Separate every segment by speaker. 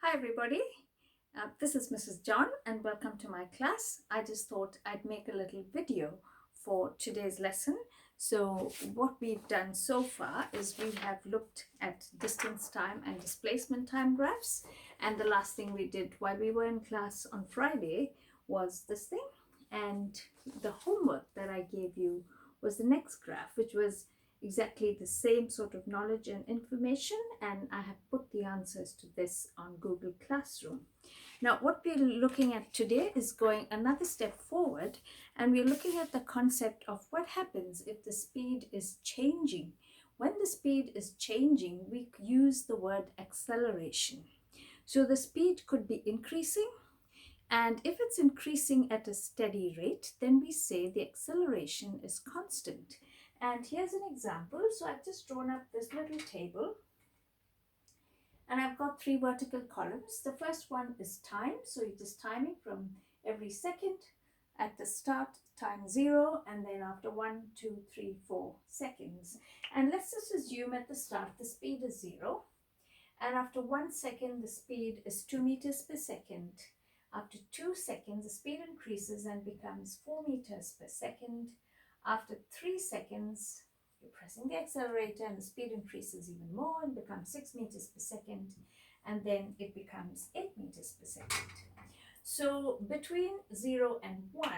Speaker 1: Hi everybody, this is Mrs. John and welcome to my class. I just thought I'd make a little video for today's lesson. So what we've done so far is we have looked at distance time and displacement time graphs, and the last thing we did while we were in class on Friday was this thing, and the homework that I gave you was the next graph, which was exactly the same sort of knowledge and information, and I have put the answers to this on Google Classroom. Now what we're looking at today is going another step forward, and we're looking at the concept of what happens if the speed is changing. When the speed is changing, we use the word acceleration. So the speed could be increasing, and if it's increasing at a steady rate, then we say the acceleration is constant. And here's an example. So I've just drawn up this little table, and I've got three vertical columns. The first one is time. So it is timing from every second. At the start, time 0, and then after 1, 2, 3, 4 seconds. And let's just assume at the start the speed is 0. And after 1 second, the speed is 2 meters per second. After 2 seconds, the speed increases and becomes 4 meters per second. After 3 seconds, you're pressing the accelerator and the speed increases even more and becomes 6 meters per second. And then it becomes 8 meters per second. So between 0 and 1,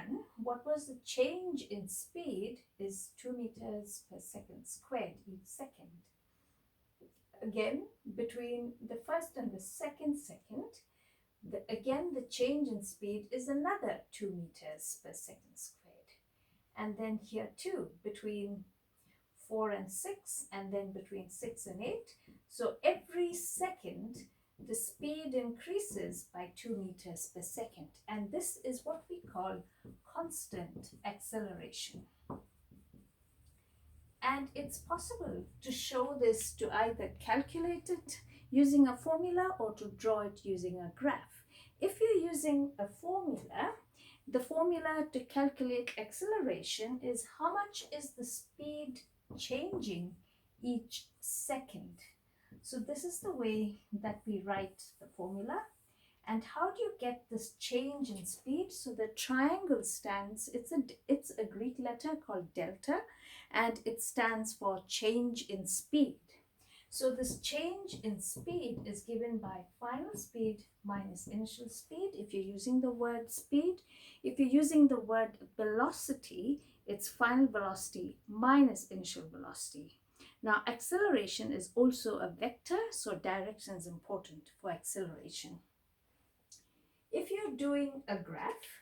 Speaker 1: what was the change in speed is 2 meters per second squared each second. Again, between the first and the second, again the change in speed is another 2 meters per second squared. And then here too, between 4 and 6, and then between 6 and 8. So every second the speed increases by 2 meters per second, and this is what we call constant acceleration. And it's possible to show this, to either calculate it using a formula or to draw it using a graph. If you're using a formula, the formula to calculate acceleration is how much is the speed changing each second. So this is the way that we write the formula. And how do you get this change in speed? So the triangle stands, it's a Greek letter called delta, and it stands for change in speed. So this change in speed is given by final speed minus initial speed if you're using the word speed. If you're using the word velocity, it's final velocity minus initial velocity. Now acceleration is also a vector, so direction is important for acceleration. If you're doing a graph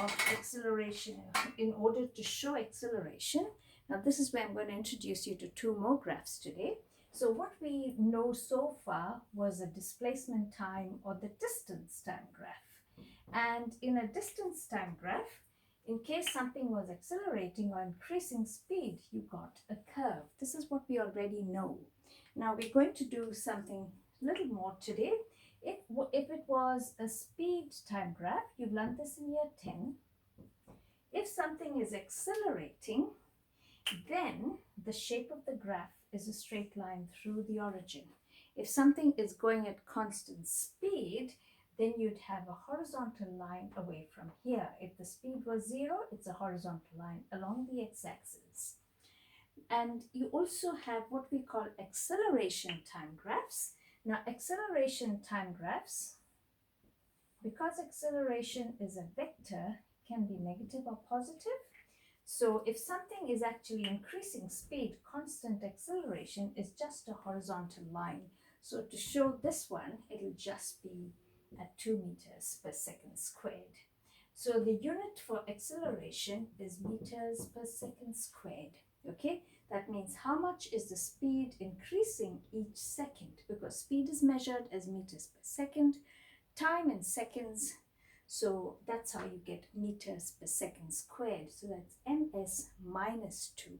Speaker 1: of acceleration in order to show acceleration, now this is where I'm going to introduce you to two more graphs today. So what we know so far was a displacement time or the distance time graph. And in a distance time graph, in case something was accelerating or increasing speed, you got a curve. This is what we already know. Now we're going to do something a little more today. If it was a speed time graph, you've learned this in year 10. If something is accelerating, then the shape of the graph is a straight line through the origin. If something is going at constant speed, then you'd have a horizontal line away from here. If the speed was 0, it's a horizontal line along the x-axis. And you also have what we call acceleration time graphs. Now acceleration time graphs, because acceleration is a vector, can be negative or positive. So if something is actually increasing speed, constant acceleration is just a horizontal line. So to show this one, it'll just be at 2 meters per second squared. So the unit for acceleration is meters per second squared. Okay, that means how much is the speed increasing each second, because speed is measured as meters per second, time in seconds. So that's how you get meters per second squared. So that's ms minus 2.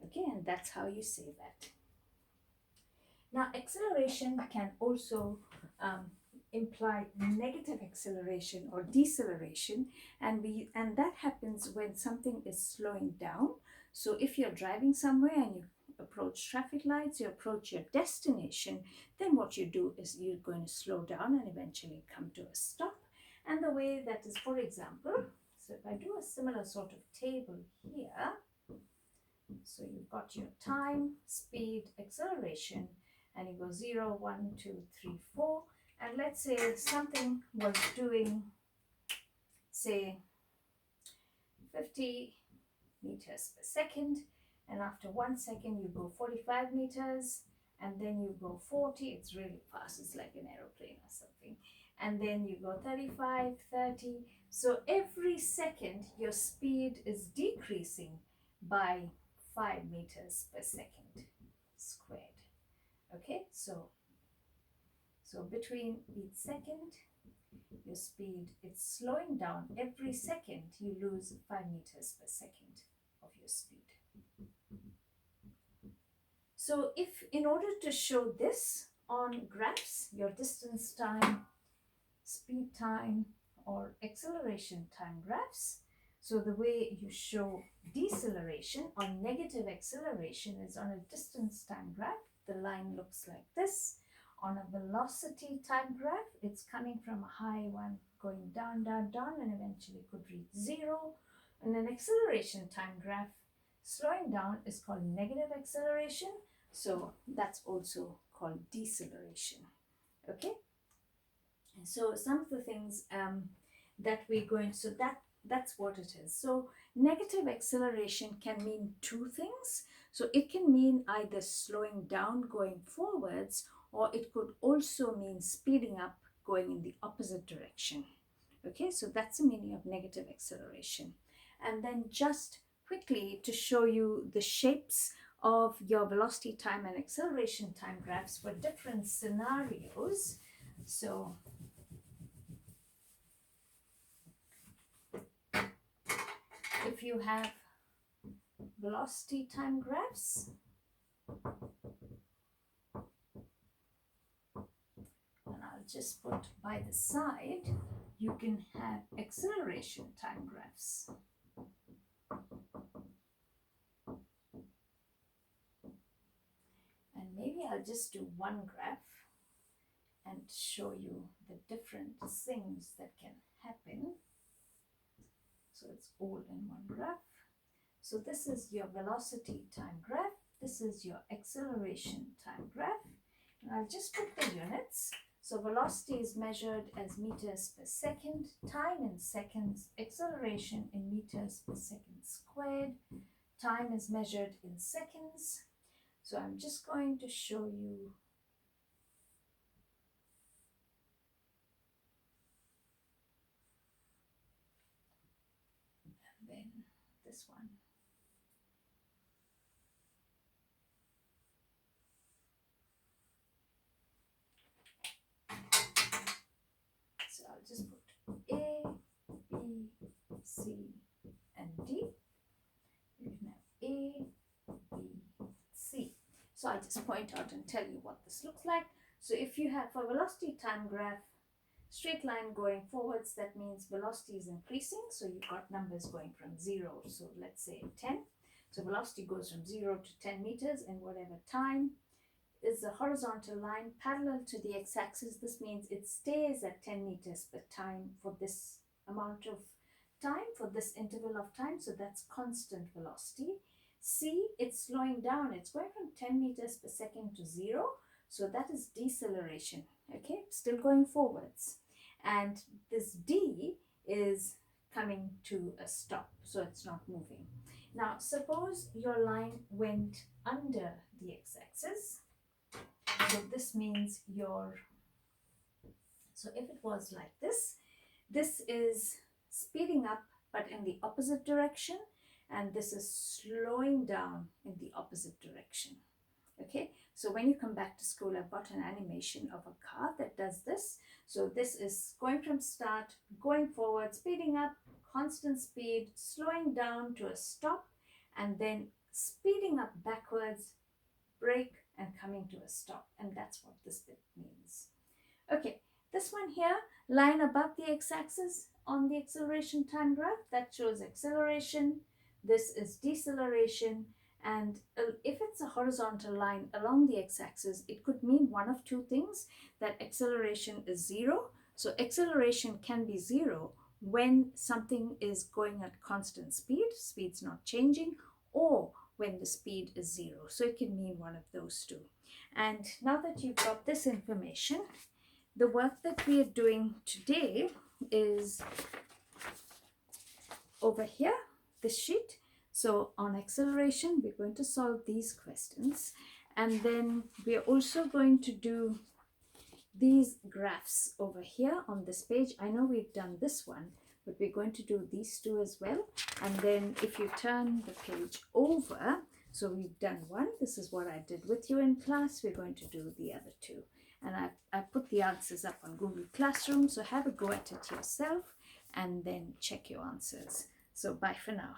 Speaker 1: Okay, and that's how you say that. Now acceleration can also imply negative acceleration or deceleration, and that happens when something is slowing down. So if you're driving somewhere and you approach traffic lights, you approach your destination, then what you do is you're going to slow down and eventually come to a stop. And the way that is, for example, so if I do a similar sort of table here, so you've got your time, speed, acceleration, and you go 0, 1, 2, 3, 4. And let's say something was doing, say, 50 meters per second, and after 1 second you go 45 meters, and then you go 40. It's really fast, it's like an aeroplane or something. And then you go 35, 30. So every second your speed is decreasing by 5 meters per second squared. Okay, so between each second your speed, it's slowing down. Every second you lose 5 meters per second of your speed. So if, in order to show this on graphs, your distance time, speed time, or acceleration time graphs, so the way you show deceleration or negative acceleration is on a distance time graph. The line looks like this. On a velocity time graph, it's coming from a high one, going down, down, down, and eventually could reach 0. And an acceleration time graph, slowing down, is called negative acceleration. So that's also called deceleration. Okay. And so some of the things that we're going, so that's what it is. So negative acceleration can mean two things. So it can mean either slowing down going forwards, or it could also mean speeding up going in the opposite direction. Okay, so that's the meaning of negative acceleration. And then just quickly to show you the shapes of your velocity time and acceleration time graphs for different scenarios. So if you have velocity time graphs, and I'll just put by the side, you can have acceleration time graphs. And maybe I'll just do one graph and show you the different things that can happen. So it's all in one graph. So this is your velocity time graph. This is your acceleration time graph. And I'll just put the units. So velocity is measured as meters per second, time in seconds, acceleration in meters per second squared. Time is measured in seconds. So I'm just going to show you and then this one. So I'll just put A, B, C, and D. You can have A, B, C. So I'll just point out and tell you what this looks like. So if you have a velocity time graph, straight line going forwards, that means velocity is increasing. So you've got numbers going from 0. So let's say 10. So velocity goes from 0 to 10 meters in whatever time. Is a horizontal line parallel to the x-axis. This means it stays at 10 meters per time for this amount of time, for this interval of time. So that's constant velocity. C, it's slowing down. It's going from 10 meters per second to 0. So that is deceleration. Okay, still going forwards. And this D is coming to a stop. So it's not moving. Now, suppose your line went under the x-axis. So this means so if it was like this, this is speeding up but in the opposite direction, and this is slowing down in the opposite direction. Okay, so when you come back to school, I've got an animation of a car that does this. So this is going from start, going forward, speeding up, constant speed, slowing down to a stop, and then speeding up backwards, brake, and coming to a stop. And that's what this bit means. Okay, this one here, line above the x-axis on the acceleration time graph, that shows acceleration. This is deceleration, And if it's a horizontal line along the x-axis, it could mean one of two things: that acceleration is 0. So acceleration can be 0 when something is going at constant speed, speed's not changing, or when the speed is 0. So it can mean one of those two. And now that you've got this information, the work that we are doing today is over here, this sheet. So on acceleration, we're going to solve these questions, and then we're also going to do these graphs over here on this page. I know we've done this one, but we're going to do these two as well. And then if you turn the page over, so we've done one, this is what I did with you in class, we're going to do the other two. And I put the answers up on Google Classroom, so have a go at it yourself and then check your answers. So bye for now.